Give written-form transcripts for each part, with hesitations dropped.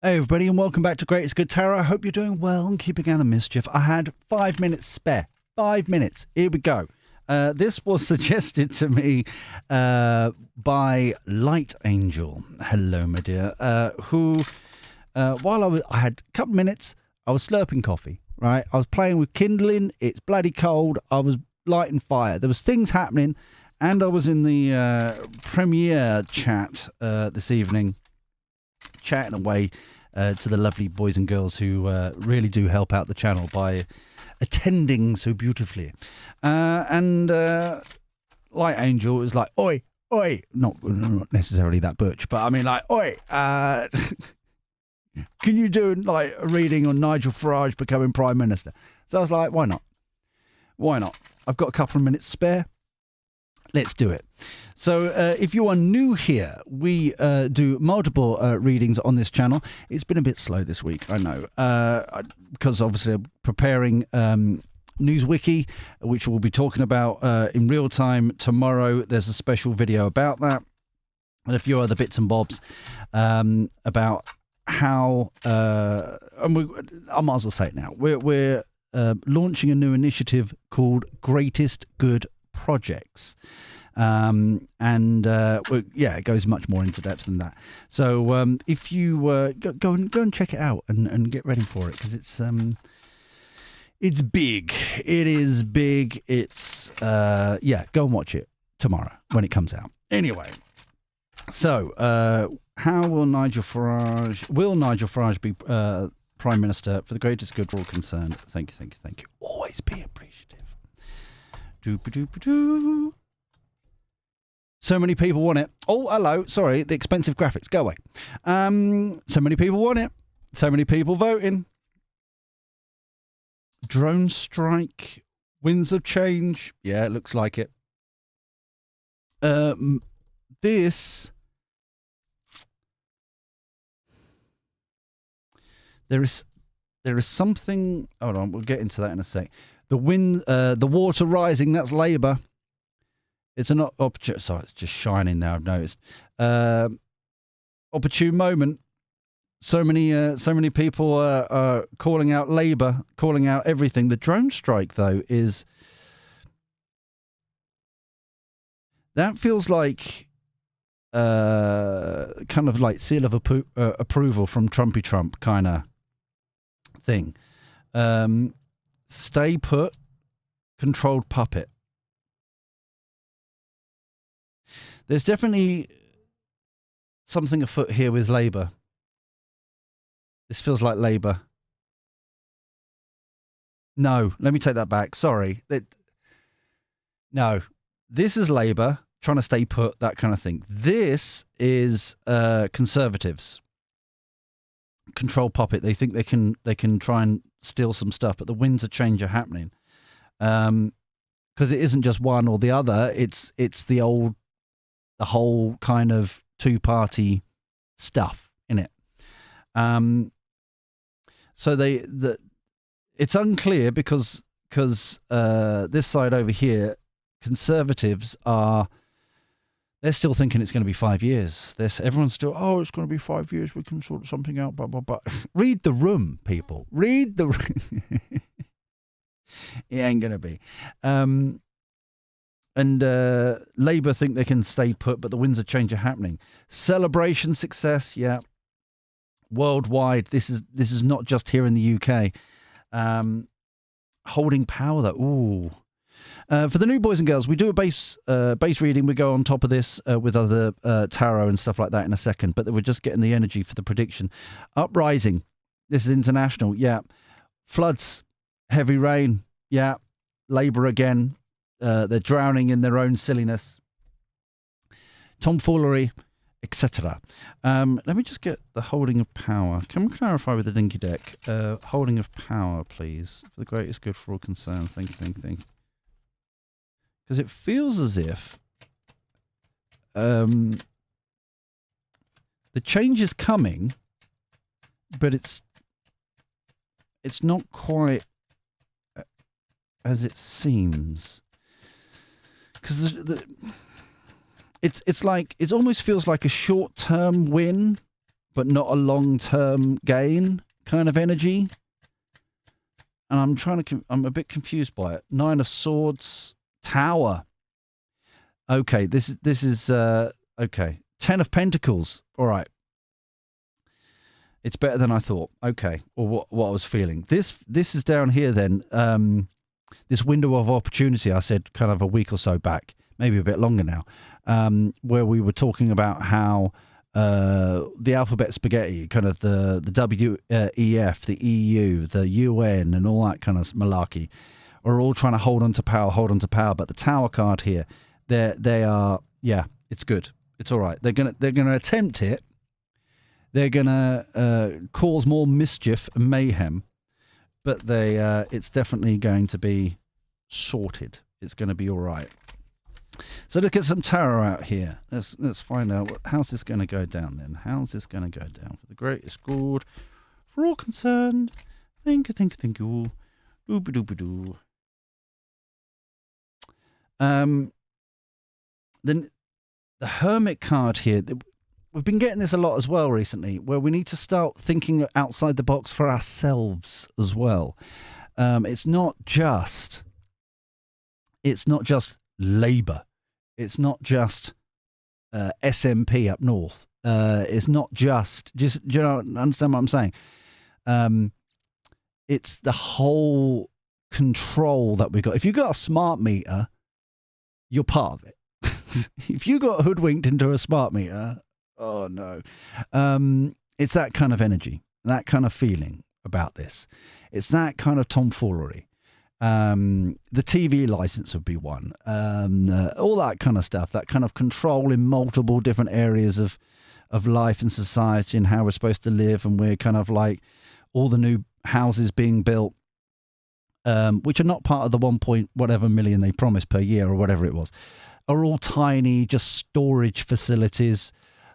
Hey everybody, and welcome back to Greatest Good Tarot. I hope you're doing well and keeping out of mischief. I had 5 minutes spare. 5 minutes. Here we go. This was suggested to me by Light Angel. Hello, my dear. Who, while I had a couple of minutes, I was slurping coffee, right? I was playing with kindling. It's bloody cold. I was lighting fire. There was things happening, and I was in the premiere chat this evening, chatting away to the lovely boys and girls who really do help out the channel by attending so beautifully. And Light Angel was like, oi, oi. Not necessarily that butch, but I mean like, oi, can you do like a reading on Nigel Farage becoming Prime Minister? So I was like, why not? Why not? I've got a couple of minutes spare. Let's do it. So if you are new here, we do multiple readings on this channel. It's been a bit slow this week, I know, because obviously I'm preparing Newswiki, which we'll be talking about in real time tomorrow. There's a special video about that and a few other bits and bobs about how, I might as well say it now, we're launching a new initiative called Greatest Good Projects. It goes much more into depth than that. So if you go and check it out and get ready for it, because it's big. It is big. It's go and watch it tomorrow when it comes out. Anyway, so how will Nigel Farage be Prime Minister for the greatest good for all concerned? Thank you. Always be appreciative. Doop-a-doop-a-doo. So many people want it. Oh, hello. Sorry, the expensive graphics. Go away. So many people want it. So many people voting. Drone strike. Winds of change. Yeah, it looks like it. This. There is something. Hold on, we'll get into that in a sec. The wind, the water rising. That's Labour. It's an opportune. Sorry, it's just shining now. I've noticed. Opportune moment. So many people are calling out Labour, calling out everything. The drone strike, though, is that feels like kind of like seal of approval from Trumpy Trump kind of thing. Stay put, controlled puppet. There's definitely something afoot here with Labour. This feels like Labour. No, let me take that back. Sorry. No, this is Labour trying to stay put, that kind of thing. This is Conservatives. Control puppet. They think they can try and steal some stuff, but the winds of change are happening. Because it isn't just one or the other. It's the whole kind of two-party stuff in it. So it's unclear because this side over here, Conservatives they're still thinking it's going to be 5 years. Everyone's still, it's going to be 5 years. We can sort something out. Blah blah blah. Read the room, people. Read the room. It ain't going to be. And Labour think they can stay put, but the winds of change are happening. Celebration success, yeah. Worldwide, this is not just here in the UK. Holding power, though. Ooh. For the new boys and girls, we do a base reading. We go on top of this with other tarot and stuff like that in a second. But we're just getting the energy for the prediction. Uprising. This is international, yeah. Floods, heavy rain, yeah. Labour again. They're drowning in their own silliness, tomfoolery, etc. Let me just get the holding of power. Can we clarify with the dinky deck? Holding of power, please. For the greatest good for all concerned. Think. Because it feels as if the change is coming, but it's not quite as it seems. Because it's like, it almost feels like a short-term win, but not a long-term gain kind of energy. And I'm a bit confused by it. 9 of Swords, Tower. Okay, this is okay. 10 of Pentacles. All right. It's better than I thought. Okay, or what I was feeling. This is down here then. This window of opportunity I said kind of a week or so back, maybe a bit longer now, where we were talking about how the alphabet spaghetti, kind of the WEF, the EU, the UN, and all that kind of malarkey, are all trying to hold on to power. But the Tower card here, they are, yeah, it's good. It's all right. They're gonna attempt it. They're going to cause more mischief and mayhem, but it's definitely going to be sorted. It's going to be all right. So let's get some tarot out here. Let's find out how's this going to go down then. How's this going to go down for the greatest good for all concerned? Think you. Ooba-dooba-doo. Then the Hermit card here. We've been getting this a lot as well recently, where we need to start thinking outside the box for ourselves as well. It's not just Labour. It's not just SNP up north. It's not just do you know, understand what I'm saying? It's the whole control that we've got. If you've got a smart meter, you're part of it. If you got hoodwinked into a smart meter, oh no. It's that kind of energy, that kind of feeling about this. It's that kind of tomfoolery. The TV license would be one. All that kind of stuff, that kind of control in multiple different areas of life and society and how we're supposed to live. And we're kind of like all the new houses being built, which are not part of the 1 point whatever million they promised per year or whatever it was, are all tiny, just storage facilities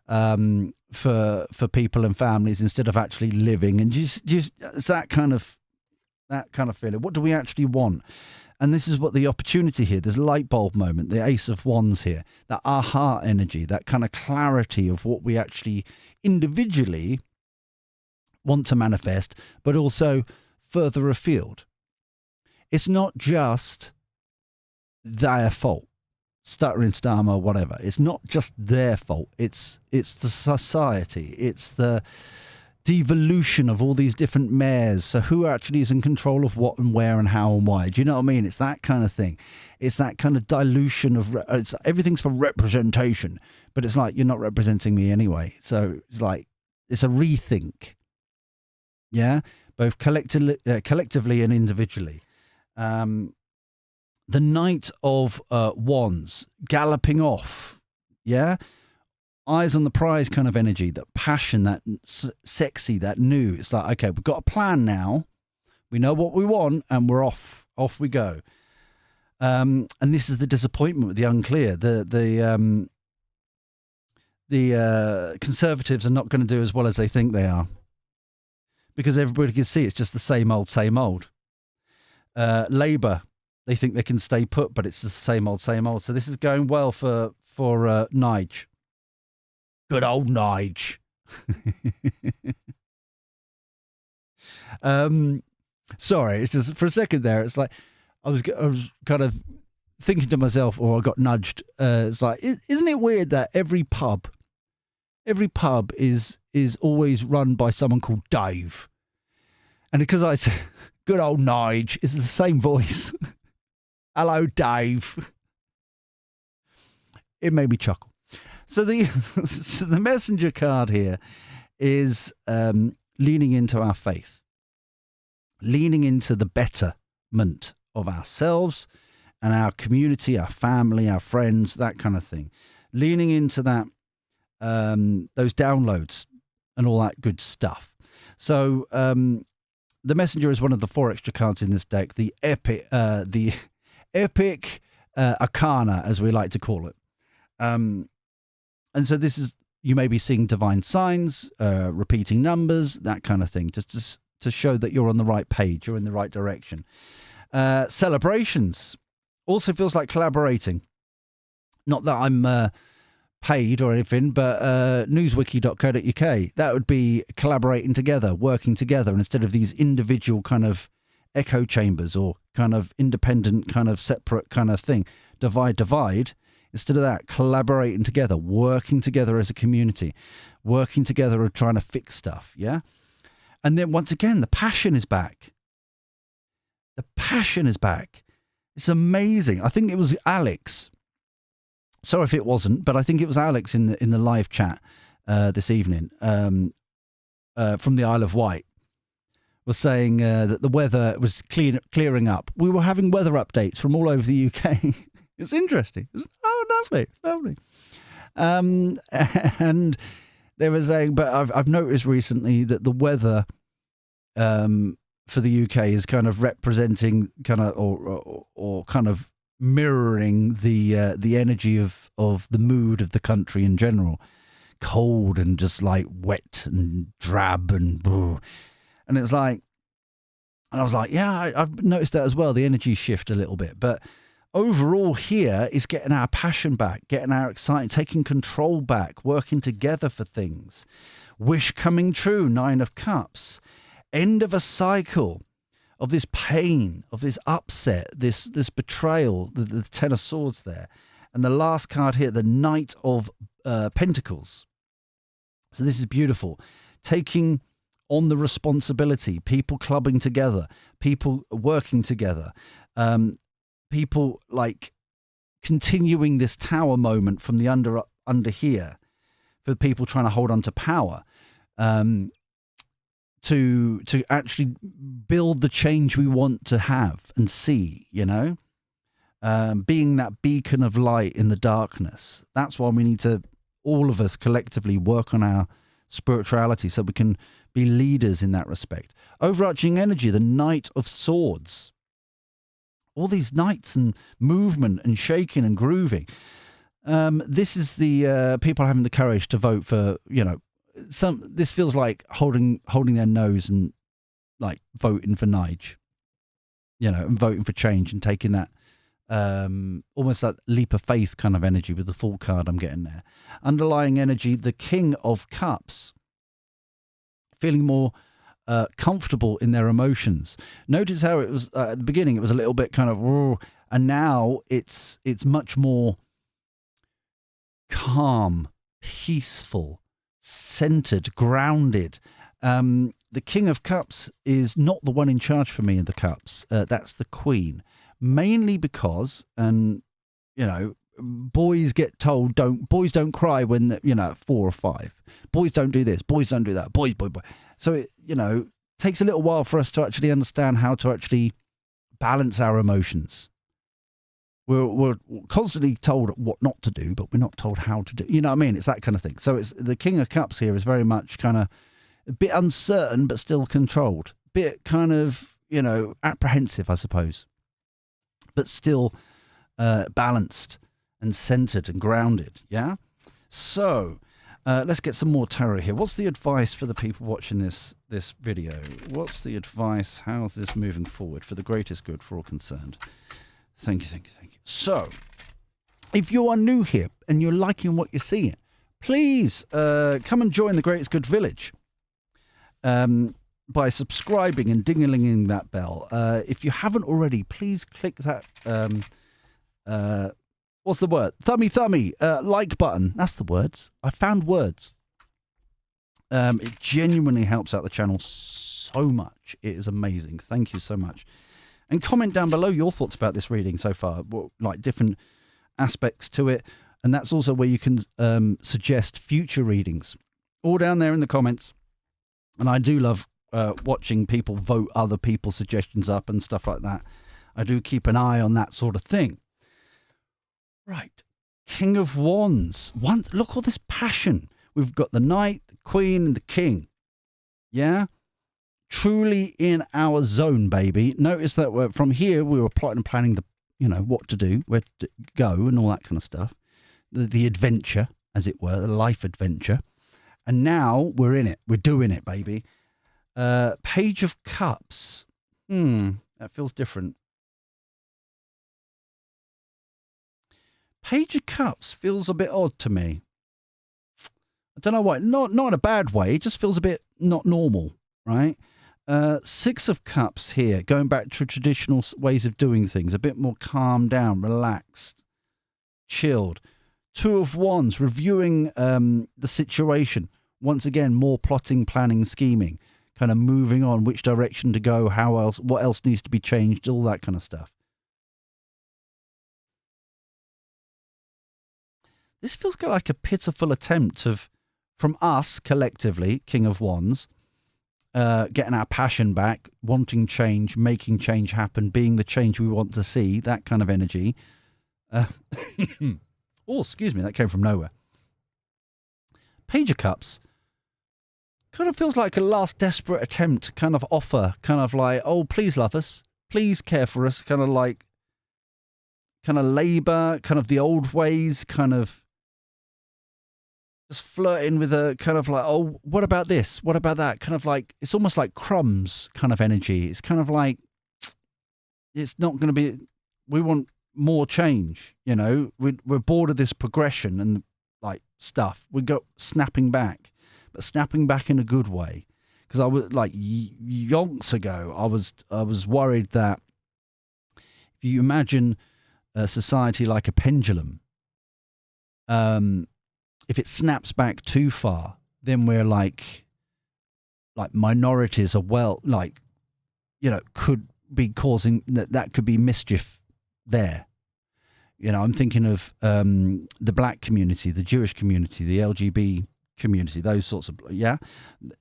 for people and families instead of actually living. And just it's that kind of feeling. What do we actually want? And this is what the opportunity here, there's a light bulb moment, the Ace of Wands here, that aha energy, that kind of clarity of what we actually individually want to manifest, but also further afield. It's not just their fault, stuttering stammer, whatever. It's not just their fault. It's the society. It's the devolution of all these different mayors. So who actually is in control of what and where and how and why? Do you know what I mean? It's that kind of thing. It's that kind of dilution of everything's for representation, but it's like, you're not representing me anyway. So it's like, it's a rethink. Yeah, both collectively and individually. The Knight of Wands galloping off. Yeah. Eyes on the prize kind of energy, that passion, that sexy, that new. It's like, okay, we've got a plan now. We know what we want and we're off. Off we go. And this is the disappointment with the unclear. The Conservatives are not going to do as well as they think they are, because everybody can see it's just the same old, same old. Labour, they think they can stay put, but it's the same old, same old. So this is going well for Nigel. Good old Nigel. Sorry, it's just for a second there. It's like I was kind of thinking to myself, or I got nudged. It's like, isn't it weird that every pub is always run by someone called Dave, and because I said good old Nigel, it's the same voice. Hello, Dave. It made me chuckle. So the messenger card here is leaning into our faith, leaning into the betterment of ourselves and our community, our family, our friends, that kind of thing. Leaning into that, those downloads and all that good stuff. So the messenger is one of the 4 extra cards in this deck, the epic arcana, as we like to call it. And so this is, you may be seeing divine signs, repeating numbers, that kind of thing, just to show that you're on the right page, you're in the right direction. Celebrations also feels like collaborating. Not that I'm paid or anything, but newswiki.co.uk. That would be collaborating together, working together, instead of these individual kind of echo chambers or kind of independent, kind of separate kind of thing. Divide. Instead of that, collaborating together, working together as a community, working together and trying to fix stuff. Yeah. And then once again, the passion is back. The passion is back. It's amazing. I think it was Alex. Sorry if it wasn't, but I think it was Alex in the live chat this evening from the Isle of Wight was saying that the weather was clearing up. We were having weather updates from all over the UK. It's interesting. Lovely. And they were saying, but I've noticed recently that the weather for the UK is kind of representing kind of or kind of mirroring the energy of the mood of the country in general. Cold and just like wet and drab and it's like, and I was like, yeah, I've noticed that as well, the energy shift a little bit. But overall here is getting our passion back, getting our excitement, taking control back, working together for things. Wish coming true, 9 of Cups. End of a cycle of this pain, of this upset, this betrayal, the 10 of Swords there. And the last card here, the Knight of Pentacles. So this is beautiful. Taking on the responsibility, people clubbing together, people working together, people like continuing this tower moment from the under here for people trying to hold on to power. To actually build the change we want to have and see, you know, being that beacon of light in the darkness. That's why we need to, all of us collectively, work on our spirituality so we can be leaders in that respect. Overarching energy, the Knight of Swords. All these knights and movement and shaking and grooving. This is the people having the courage to vote for, you know, this feels like holding their nose and like voting for Nigel, you know, and voting for change and taking that almost that leap of faith kind of energy with the full card I'm getting there. Underlying energy, the King of Cups, feeling more comfortable in their emotions. Notice how it was at the beginning, it was a little bit kind of, and now it's much more calm, peaceful, centered, grounded. The King of Cups is not the one in charge for me in the cups. That's the Queen, mainly because, and you know, boys get told boys don't cry when you know 4 or 5. Boys don't do this. Boys don't do that. Boy. So it, you know, takes a little while for us to actually understand how to actually balance our emotions. We're constantly told what not to do, but we're not told how to do. You know what I mean? It's that kind of thing. So it's the King of Cups here is very much kind of a bit uncertain, but still controlled. Bit kind of, you know, apprehensive, I suppose, but still balanced and centered and grounded. Yeah. So let's get some more tarot here. What's the advice for the people watching this video? What's the advice? How's this moving forward for the greatest good for all concerned? Thank you. So, if you are new here and you're liking what you're seeing, please come and join the Greatest Good Village by subscribing and ding-a-linging that bell. If you haven't already, please click that, what's the word? Thummy, like button. That's the words. I found words. It genuinely helps out the channel so much. It is amazing. Thank you so much. And comment down below your thoughts about this reading so far, like different aspects to it. And that's also where you can suggest future readings. All down there in the comments. And I do love watching people vote other people's suggestions up and stuff like that. I do keep an eye on that sort of thing. Right. King of Wands. Look all this passion. We've got the Knight, the Queen, and the King. Yeah? Truly in our zone, baby. Notice that from here we were plotting and planning the, you know, what to do, where to go, and all that kind of stuff. The adventure, as it were, the life adventure. And now we're in it. We're doing it, baby. Page of Cups. That feels different. Page of Cups feels a bit odd to me. I don't know why. Not in a bad way. It just feels a bit not normal, right? Six of Cups here, going back to traditional ways of doing things, a bit more calmed down, relaxed, chilled. Two of Wands, reviewing the situation. Once again, more plotting, planning, scheming, kind of moving on, which direction to go, how else, what else needs to be changed, all that kind of stuff. This feels like a pitiful attempt from us collectively, King of Wands, getting our passion back, wanting change, making change happen, being the change we want to see, that kind of energy. Oh, excuse me, that came from nowhere. Page of Cups kind of feels like a last desperate attempt to kind of offer, kind of like, oh, please love us, please care for us, kind of labour, kind of the old ways, kind of just flirting with a kind of like, oh, what about this? What about that? Kind of like, it's almost like crumbs kind of energy. It's kind of like, it's not going to be, we want more change, you know? We're bored of this progression and like stuff. We go snapping back, but snapping back in a good way. Because I was like, yonks ago, I was worried that if you imagine a society like a pendulum, if it snaps back too far, then we're like minorities are could be causing that could be mischief there. You know, I'm thinking of the black community, the Jewish community, the LGBT community, those sorts of, yeah.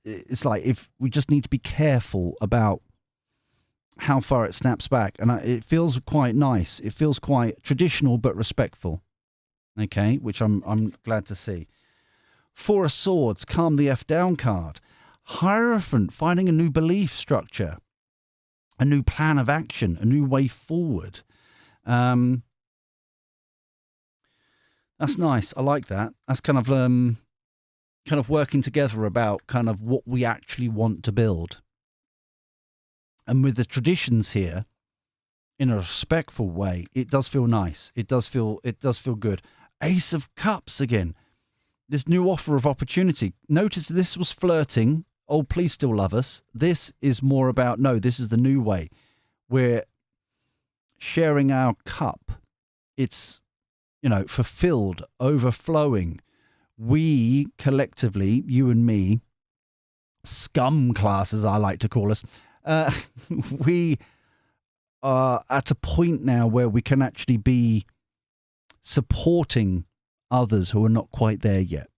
It's like, if we just need to be careful about how far it snaps back. And it feels quite nice. It feels quite traditional, but respectful. Okay, which I'm glad to see. Four of Swords, calm the F down card. Hierophant, finding a new belief structure, a new plan of action, a new way forward. That's nice. I like that. That's kind of working together about kind of what we actually want to build. And with the traditions here, in a respectful way, it does feel nice. It does feel good. Ace of Cups again. This new offer of opportunity. Notice this was flirting. Oh, please still love us. This is more about, no, this is the new way. We're sharing our cup. It's, you know, fulfilled, overflowing. We collectively, you and me, scum class, as I like to call us, we are at a point now where we can actually be supporting others who are not quite there yet,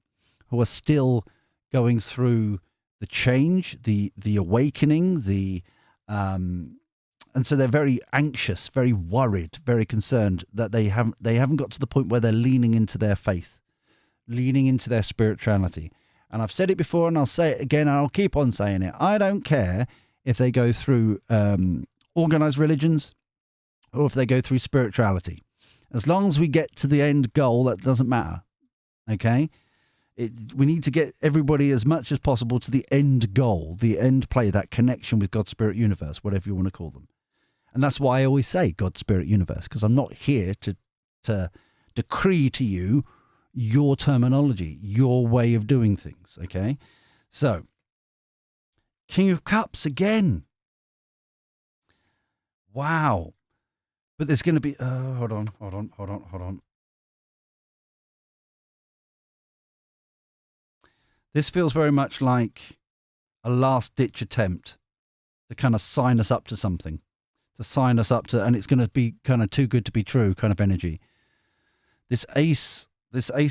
who are still going through the change, the awakening, and so they're very anxious, very worried, very concerned that they haven't got to the point where they're leaning into their faith, leaning into their spirituality. And I've said it before, and I'll say it again, and I'll keep on saying it. I don't care if they go through organized religions or if they go through spirituality. As long as we get to the end goal, that doesn't matter. Okay? We need to get everybody as much as possible to the end goal, the end play, that connection with God, Spirit, Universe, whatever you want to call them. And that's why I always say God, Spirit, Universe, because I'm not here to decree to you your terminology, your way of doing things. Okay? So, King of Cups again. Wow. But there's going to be... hold on. This feels very much like a last-ditch attempt to kind of sign us up to something. To sign us up to... And it's going to be kind of too good to be true kind of energy. This Ace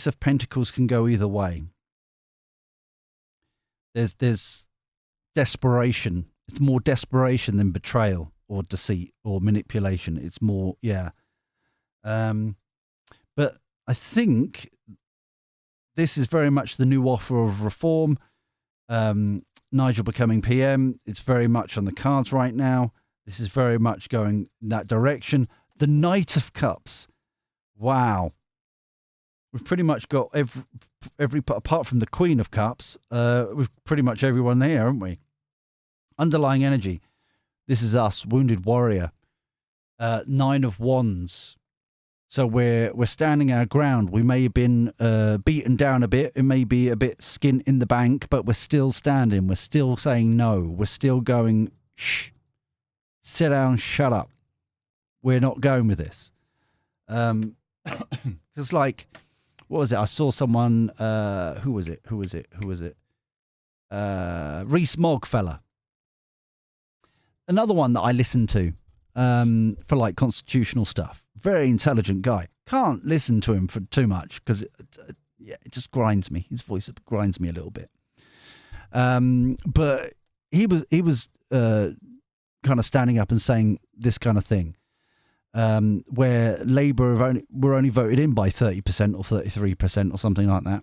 of Pentacles can go either way. There's desperation. It's more desperation than betrayal or deceit or manipulation. It's more, yeah. But I think this is very much the new offer of reform. Nigel becoming PM. It's very much on the cards right now. This is very much going in that direction. The Knight of Cups. Wow. We've pretty much got every apart from the Queen of Cups. We've pretty much everyone there, haven't we? Underlying energy. This is us, Wounded Warrior. Nine of Wands. So we're standing our ground. We may have been beaten down a bit. It may be a bit skin in the bank, but we're still standing. We're still saying no. We're still going, shh, sit down, shut up. We're not going with this. Because like, what was it? I saw someone, who was it? Rees-Mogg fella. Another one that I listened to for like constitutional stuff. Very intelligent guy. Can't listen to him for too much because it just grinds me. His voice grinds me a little bit. But he was kind of standing up and saying this kind of thing, where Labour were only voted in by 30% or 33% or something like that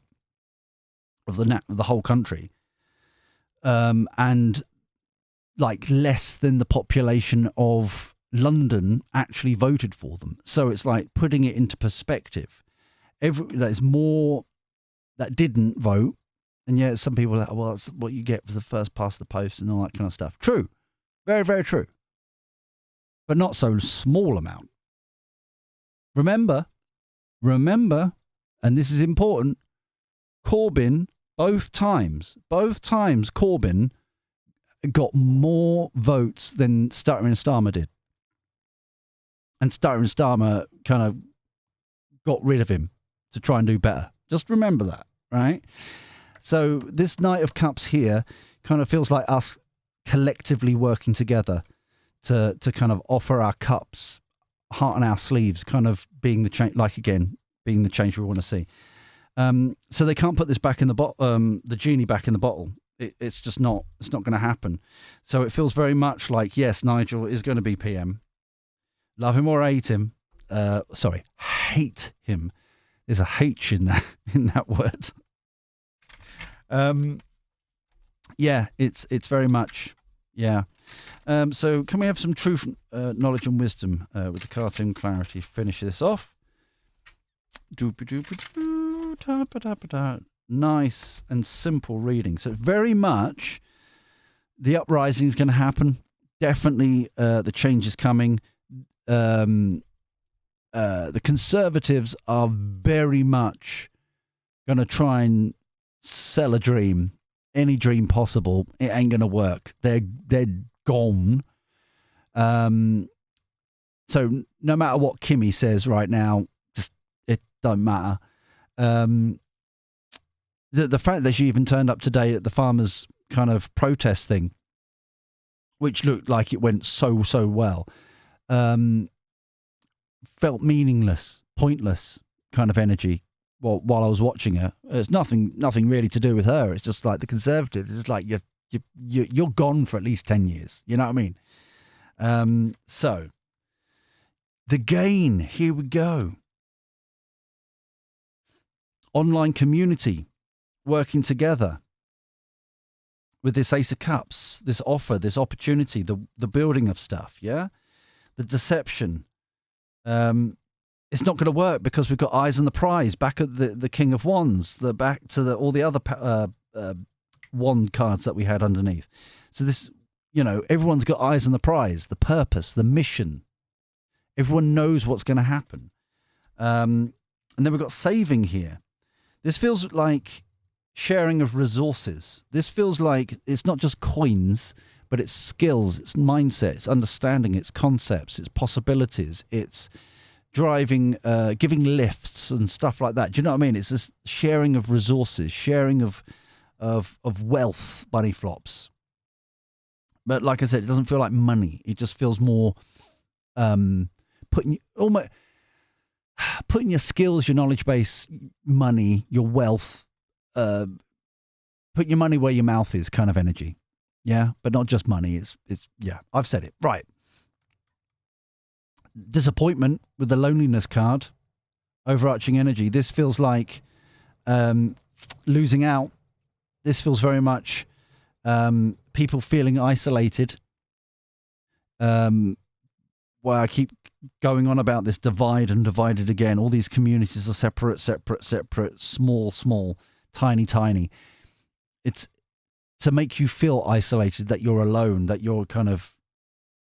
of the whole country, and like less than the population of London actually voted for them. So it's like putting it into perspective. There's more that didn't vote, and yet some people are like, well, that's what you get for the first past the post and all that kind of stuff. True. Very, very true. But not so small amount. Remember, and this is important, Corbyn, both times Corbyn got more votes than Stuttering and Starmer did. And Stuttering and Starmer kind of got rid of him to try and do better. Just remember that, right? So this Knight of Cups here kind of feels like us collectively working together to kind of offer our cups, heart on our sleeves, kind of being the change, like again, being the change we want to see. So they can't put this back in the the genie back in the bottle. It's just not. It's not going to happen. So it feels very much like, yes, Nigel is going to be PM. Love him or hate him. Hate him. There's a H in that word. Yeah, it's very much, yeah. So can we have some truth, knowledge and wisdom with the cartoon clarity? Finish this off. Nice and simple reading. So very much the uprising is going to happen. Definitely the change is coming. The Conservatives are very much going to try and sell a dream, any dream possible. It ain't going to work. They're gone. So no matter what Kemi says right now, just it don't matter. The fact that she even turned up today at the farmers' kind of protest thing, which looked like it went so well, felt meaningless, pointless kind of energy while I was watching her. It's nothing really to do with her. It's just like the Conservatives. It's like you're gone for at least 10 years. You know what I mean? So the gain, here we go. Online community working together with this Ace of Cups, this offer, this opportunity, the building of stuff, yeah? The deception. It's not going to work because we've got eyes on the prize, back at the King of Wands, back to all the other wand cards that we had underneath. So this, everyone's got eyes on the prize, the purpose, the mission. Everyone knows what's going to happen. And then we've got saving here. This feels like sharing of resources. This feels like it's not just coins, but it's skills, it's mindset, it's understanding, it's concepts, it's possibilities, it's driving, giving lifts and stuff like that. Do you know what I mean? It's this sharing of resources, sharing of wealth, bunny flops. But like I said, it doesn't feel like money. It just feels more putting your skills, your knowledge base, money, your wealth, put your money where your mouth is kind of energy. Yeah, but not just money. It's yeah, I've said it. Right. Disappointment with the loneliness card, overarching energy. This feels like losing out. This feels very much people feeling isolated. Well, I keep going on about this divide and divided again. All these communities are separate, small, tiny. It's to make you feel isolated, that you're alone, that you're kind of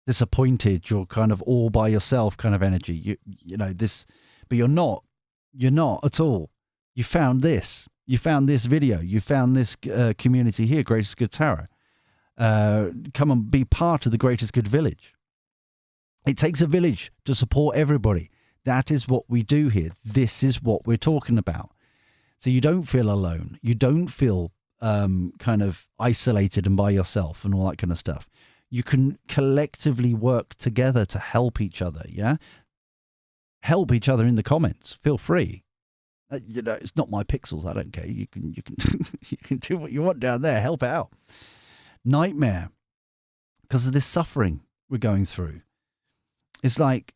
disappointed, you're kind of all by yourself kind of energy. You know, this But you're not. You're not at all. You found this. You found this video. You found this community here, Greatest Good Tarot. Come and be part of the Greatest Good Village. It takes a village to support everybody. That is what we do here. This is what we're talking about. So you don't feel alone. You don't feel kind of isolated and by yourself and all that kind of stuff. You can collectively work together to help each other, yeah? Help each other in the comments. Feel free. You know, it's not my pixels. I don't care. You can you can do what you want down there. Help out. Nightmare because of this suffering we're going through. It's like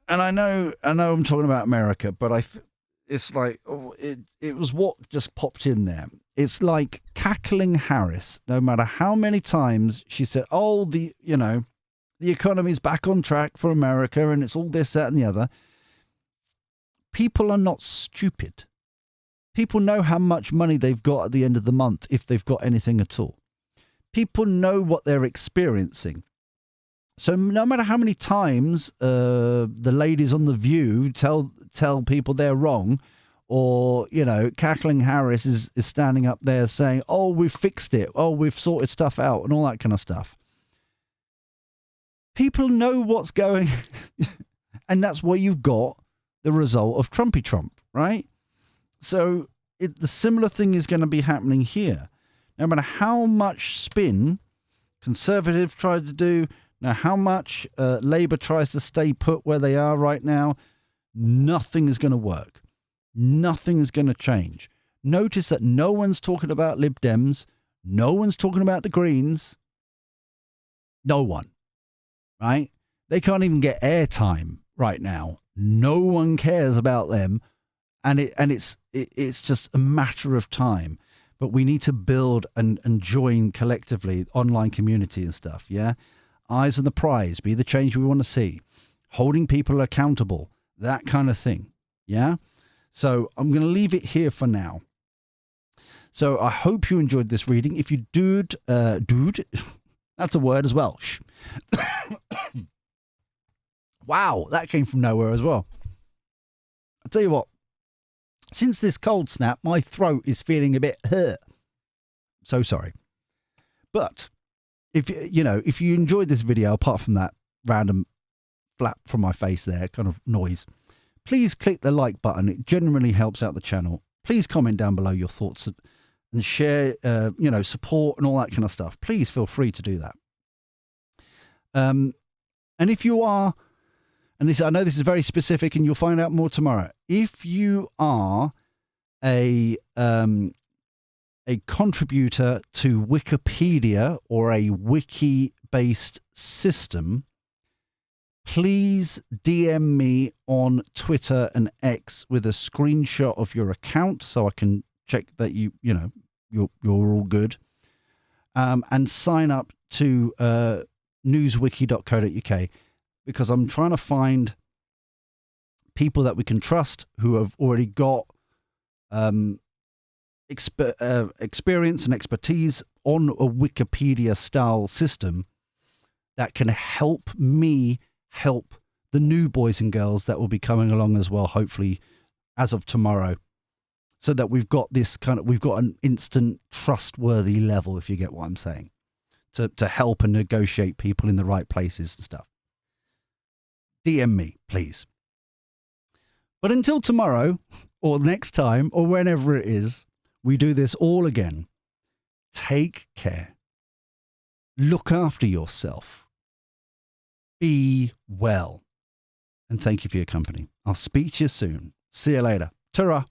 and I know I'm talking about America, but it's like it was what just popped in there. It's like cackling Harris. No matter how many times she said, "Oh, the economy's back on track for America, and it's all this, that, and the other." People are not stupid. People know how much money they've got at the end of the month, if they've got anything at all. People know what they're experiencing. So no matter how many times the ladies on The View tell people they're wrong, or, cackling Harris is standing up there saying, "Oh, we've fixed it. Oh, we've sorted stuff out," and all that kind of stuff. People know what's going, and that's why you've got the result of Trumpy Trump, right? So the similar thing is going to be happening here. No matter how much spin Conservative tried to do, now how much Labour tries to stay put where they are right now, nothing is going to work. Nothing is going to change. Notice that no one's talking about Lib Dems. No one's talking about the Greens. No one. Right? They can't even get airtime right now. No one cares about them, and it's just a matter of time. But we need to build and join collectively online community and stuff. Yeah, eyes on the prize, be the change we want to see, holding people accountable, that kind of thing. Yeah. So I'm going to leave it here for now. So I hope you enjoyed this reading. If you dude, that's a word as well. Shh. Wow, that came from nowhere as well. I'll tell you what, since this cold snap, my throat is feeling a bit hurt. So sorry. But if you enjoyed this video, apart from that random flap from my face there, kind of noise, please click the like button. It genuinely helps out the channel. Please comment down below your thoughts and share, support and all that kind of stuff. Please feel free to do that. And if you are, and I know this is very specific and you'll find out more tomorrow. If you are a contributor to Wikipedia or a wiki-based system, please DM me on Twitter and X with a screenshot of your account so I can check that you're all good. And sign up to newswiki.co.uk, because I'm trying to find people that we can trust who have already got experience and expertise on a Wikipedia style system that can help me help the new boys and girls that will be coming along as well, hopefully as of tomorrow, so that we've got an instant trustworthy level, if you get what I'm saying, to help and negotiate people in the right places and stuff. DM me, please. But until tomorrow, or next time, or whenever it is, we do this all again. Take care. Look after yourself. Be well. And thank you for your company. I'll speak to you soon. See you later. Ta-ra.